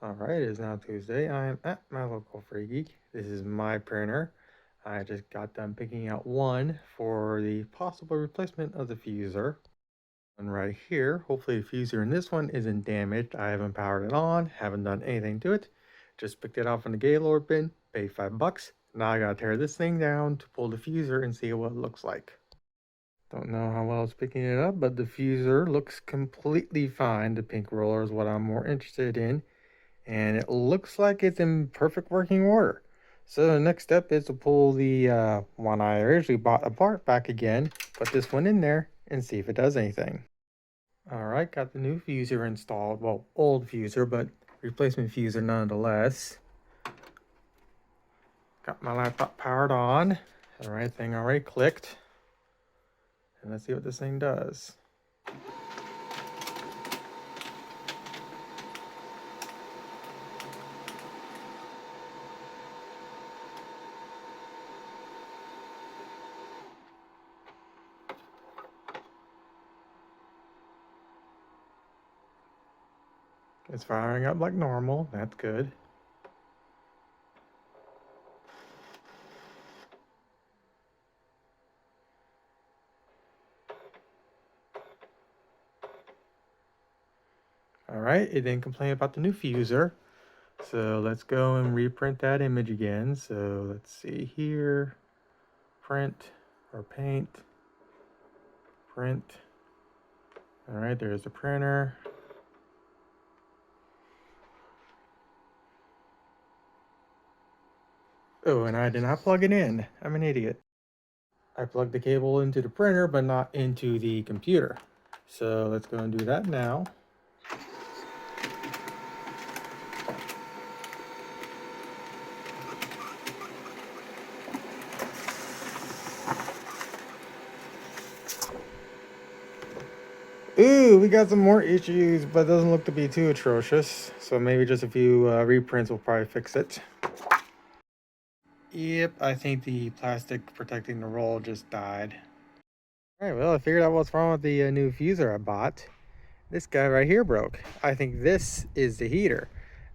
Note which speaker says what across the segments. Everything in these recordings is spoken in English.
Speaker 1: Alright, it is now Tuesday. I am at my local Free Geek. This is my printer. I just got done picking out one for the possible replacement of the fuser. And right here, hopefully the fuser in this one isn't damaged. I haven't powered it on, haven't done anything to it. Just picked it off from the Gaylord bin, paid $5. Now I gotta tear this thing down to pull the fuser and see what it looks like. Don't know how well it's picking it up, but the fuser looks completely fine. The pink roller is what I'm more interested in. And it looks like it's in perfect working order. So the next step is to pull the one I originally bought apart back again, put this one in there, and see if it does anything. Alright, got the new fuser installed. Well, old fuser, but replacement fuser nonetheless. Got my laptop powered on. The right thing already clicked. And let's see what this thing does. It's firing up like normal. That's good. Alright, it didn't complain about the new fuser. So let's go and reprint that image again. So let's see here. Print or paint. Print. Alright, there's the printer. Oh, and I did not plug it in. I'm an idiot. I plugged the cable into the printer, but not into the computer. So let's go and do that now. Ooh, we got some more issues, but it doesn't look to be too atrocious. So maybe just a few reprints will probably fix it. Yep, I think the plastic protecting the roll just died. Alright, well, I figured out what's wrong with the new fuser I bought. This guy right here broke. I think this is the heater.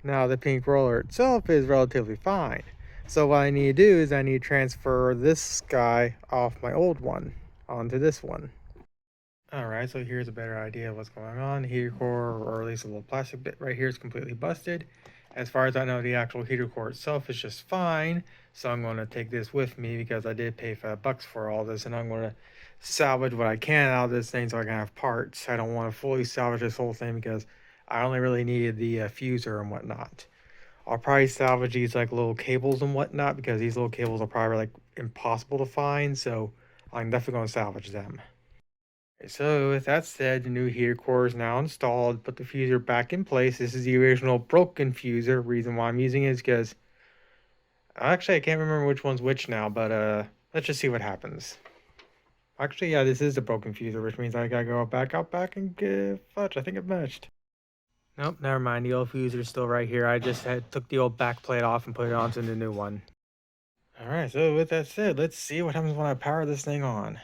Speaker 1: Now, the pink roller itself is relatively fine. So what I need to do is I need to transfer this guy off my old one onto this one. Alright, so here's a better idea of what's going on. The heater core, or at least a little plastic bit right here, is completely busted. As far as I know, the actual heater core itself is just fine. So I'm going to take this with me because I did pay $5 for all this, and I'm going to salvage what I can out of this thing so I can have parts. I don't want to fully salvage this whole thing because I only really needed the fuser and whatnot. I'll probably salvage these like little cables and whatnot because these little cables are probably like impossible to find. So I'm definitely going to salvage them. So with that said, the new heater core is now installed. Put the fuser back in place. This is the original broken fuser. Reason why I'm using it is because actually I can't remember which one's which now, but let's just see what happens. Actually, yeah, this is the broken fuser, which means I gotta go back out back and get fudge. I think it matched. Nope, never mind. The old fuser is still right here. I just took the old back plate off and put it onto the new one. Alright, so with that said, let's see what happens when I power this thing on.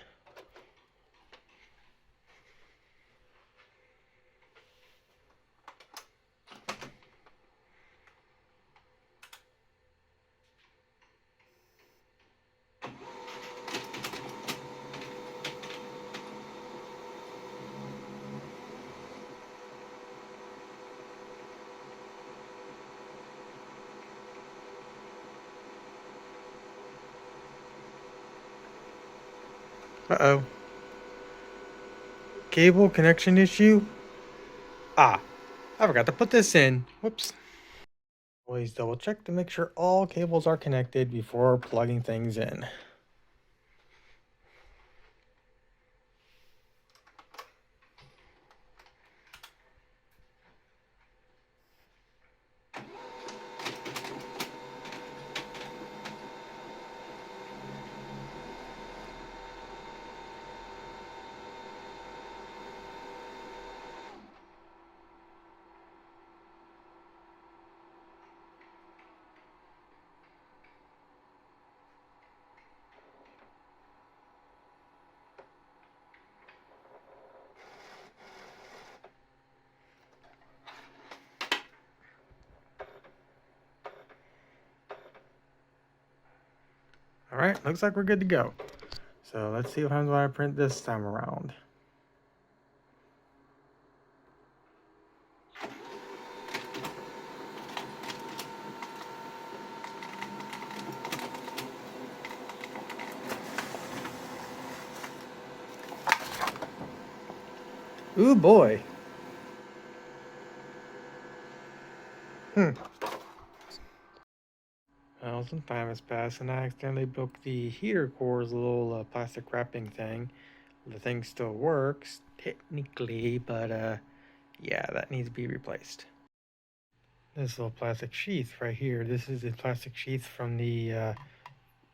Speaker 1: Uh-oh. Cable connection issue? Ah, I forgot to put this in. Whoops. Always double check to make sure all cables are connected before plugging things in. All right, looks like we're good to go. So let's see what happens when I print this time around. Ooh boy. Well, some time has passed and I accidentally broke the heater core's little plastic wrapping thing. The thing still works, technically, but yeah, that needs to be replaced. This little plastic sheath right here, this is the plastic sheath from the,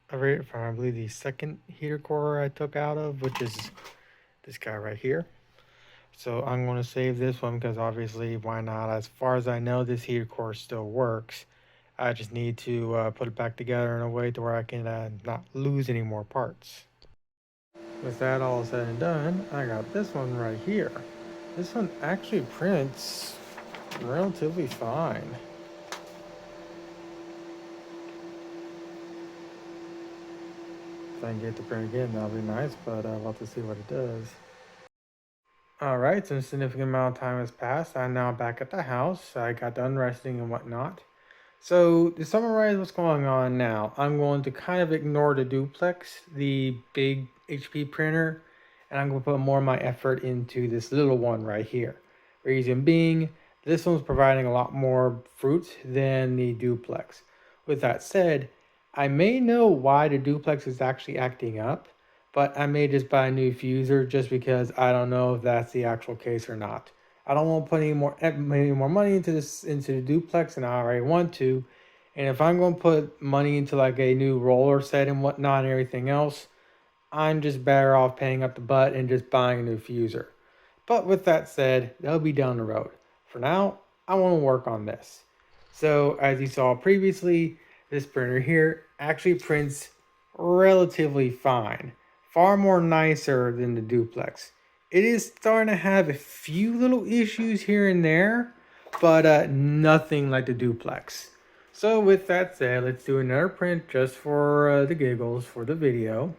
Speaker 1: from I believe the second heater core I took out of, which is this guy right here. So I'm going to save this one because obviously why not? As far as I know, this heater core still works. I just need to put it back together in a way to where I can not lose any more parts. With that all said and done, I got this one right here. This one actually prints relatively fine. If I can get to print again, that'll be nice, but I'll have to see what it does. Alright, so a significant amount of time has passed. I'm now back at the house. I got done resting and whatnot. So to summarize what's going on now, I'm going to kind of ignore the duplex, the big HP printer, and I'm going to put more of my effort into this little one right here. Reason being, this one's providing a lot more fruit than the duplex. With that said, I may know why the duplex is actually acting up, but I may just buy a new fuser just because I don't know if that's the actual case or not. I don't want to put any more money into the duplex than I already want to. And if I'm going to put money into like a new roller set and whatnot and everything else, I'm just better off paying up the butt and just buying a new fuser. But with that said, that'll be down the road. For now, I want to work on this. So as you saw previously, this printer here actually prints relatively fine. Far more nicer than the duplex. It is starting to have a few little issues here and there, but nothing like the duplex. So with that said, let's do another print just for the giggles for the video.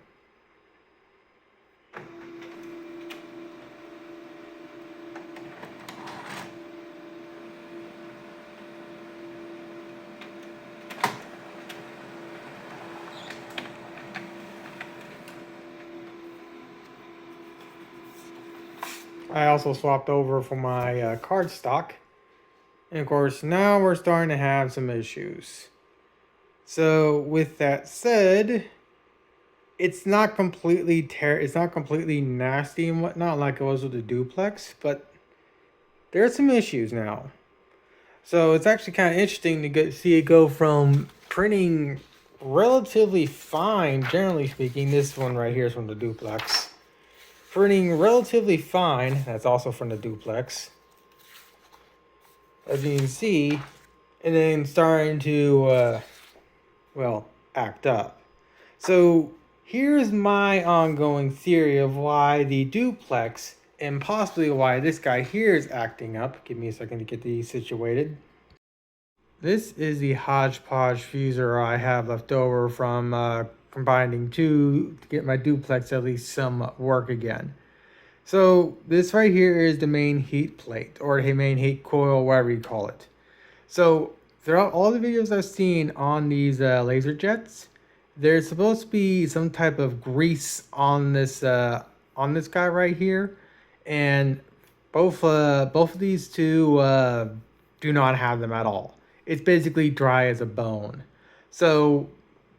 Speaker 1: I also swapped over for my card stock. And of course, now we're starting to have some issues. So with that said, it's not completely nasty and whatnot like it was with the duplex, but there's some issues now. So it's actually kind of interesting to see it go from printing relatively fine, generally speaking. This one right here is from the duplex. Printing relatively fine, that's also from the duplex, as you can see, and then starting to, well, act up. So here's my ongoing theory of why the duplex, and possibly why this guy here is acting up. Give me a second to get these situated. This is the hodgepodge fuser I have left over from combining two to get my duplex at least some work again. So this right here is the main heat plate, or the main heat coil, whatever you call it. So throughout all the videos I've seen on these Laserjets, there's supposed to be some type of grease on this guy right here, and both of these two do not have them at all. It's basically dry as a bone. So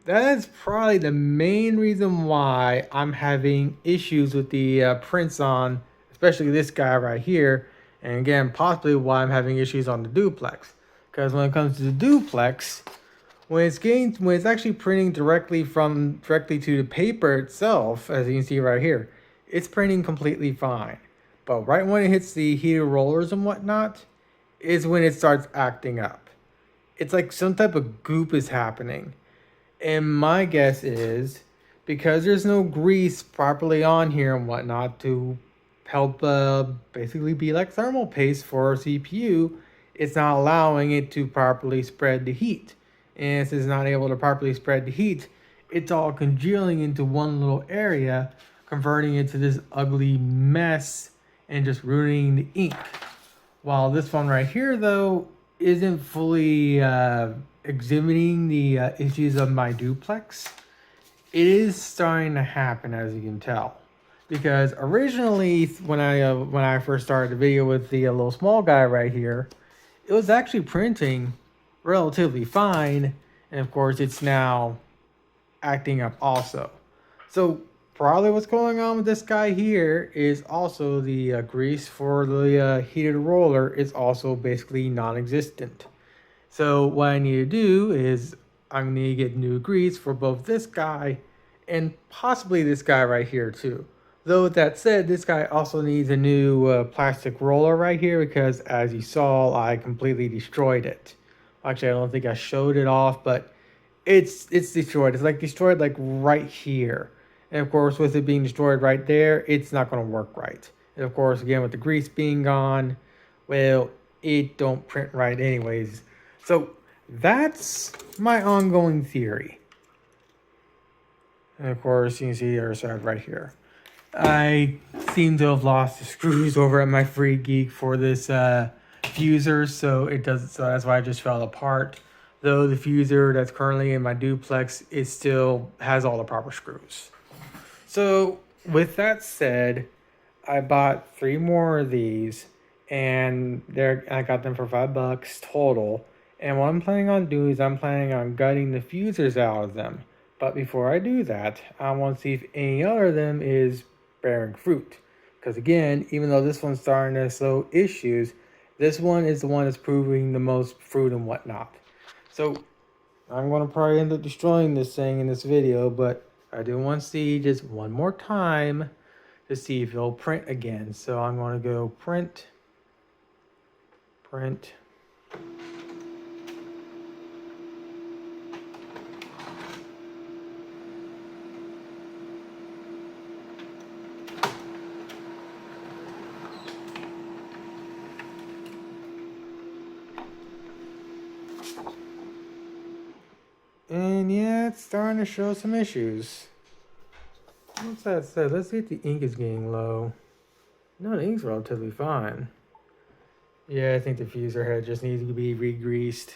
Speaker 1: that is probably the main reason why I'm having issues with the prints on, especially this guy right here. And again, possibly why I'm having issues on the duplex. Because when it comes to the duplex, when it's actually printing directly to the paper itself, as you can see right here, it's printing completely fine. But right when it hits the heater rollers and whatnot, is when it starts acting up. It's like some type of goop is happening. And my guess is because there's no grease properly on here and whatnot to help basically be like thermal paste for a CPU, it's not allowing it to properly spread the heat. And since it's not able to properly spread the heat, it's all congealing into one little area, converting it to this ugly mess and just ruining the ink. While this one right here, though, isn't fully exhibiting the issues of my duplex, it is starting to happen, as you can tell. Because originally, when I first started the video with the little small guy right here, it was actually printing relatively fine, and of course, it's now acting up also. So probably what's going on with this guy here is also the grease for the heated roller is also basically non-existent. So what I need to do is I'm going to get new grease for both this guy and possibly this guy right here too. Though with that said, this guy also needs a new plastic roller right here because as you saw, I completely destroyed it. Actually, I don't think I showed it off, but it's destroyed. It's like destroyed like right here. And of course, with it being destroyed right there, it's not going to work right. And of course, again, with the grease being gone, well, it don't print right anyways. So that's my ongoing theory. And of course, you can see the other side right here. I seem to have lost the screws over at my Free Geek for this fuser, so that's why it just fell apart. Though the fuser that's currently in my duplex, it still has all the proper screws. So with that said, I bought 3 more of these, and I got them for $5 total. And what I'm planning on doing is I'm planning on gutting the fusers out of them. But before I do that, I want to see if any other of them is bearing fruit. Because again, even though this one's starting to show issues, this one is the one that's proving the most fruit and whatnot. So I'm going to probably end up destroying this thing in this video, but I do want to see just one more time to see if it'll print again. So I'm going to go print. And yeah, it's starting to show some issues. What's that say? Let's see if the ink is getting low. No, the ink's relatively fine. Yeah, I think the fuser head just needs to be re-greased.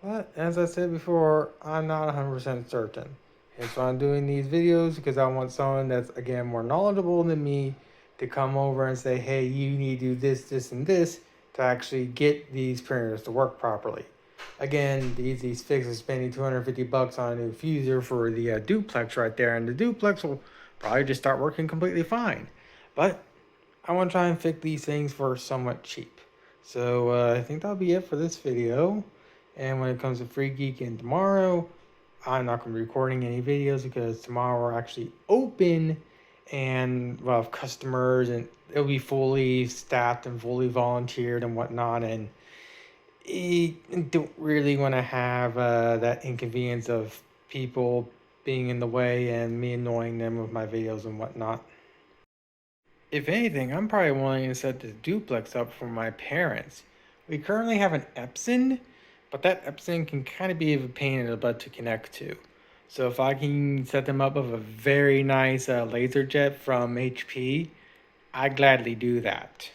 Speaker 1: But as I said before, I'm not 100% certain. And so I'm doing these videos because I want someone that's, again, more knowledgeable than me to come over and say, hey, you need to do this, this, and this to actually get these printers to work properly. Again, these fixes spending $250 on a new fuser for the duplex right there, and the duplex will probably just start working completely fine. But I want to try and fix these things for somewhat cheap. So I think that'll be it for this video. And when it comes to Free Geek and tomorrow, I'm not going to be recording any videos because tomorrow we're actually open and we'll have customers and it'll be fully staffed and fully volunteered and whatnot. And I don't really want to have that inconvenience of people being in the way and me annoying them with my videos and whatnot. If anything, I'm probably wanting to set this duplex up for my parents. We currently have an Epson, but that Epson can kind of be a pain in the butt to connect to. So if I can set them up with a very nice Laserjet from HP, I'd gladly do that.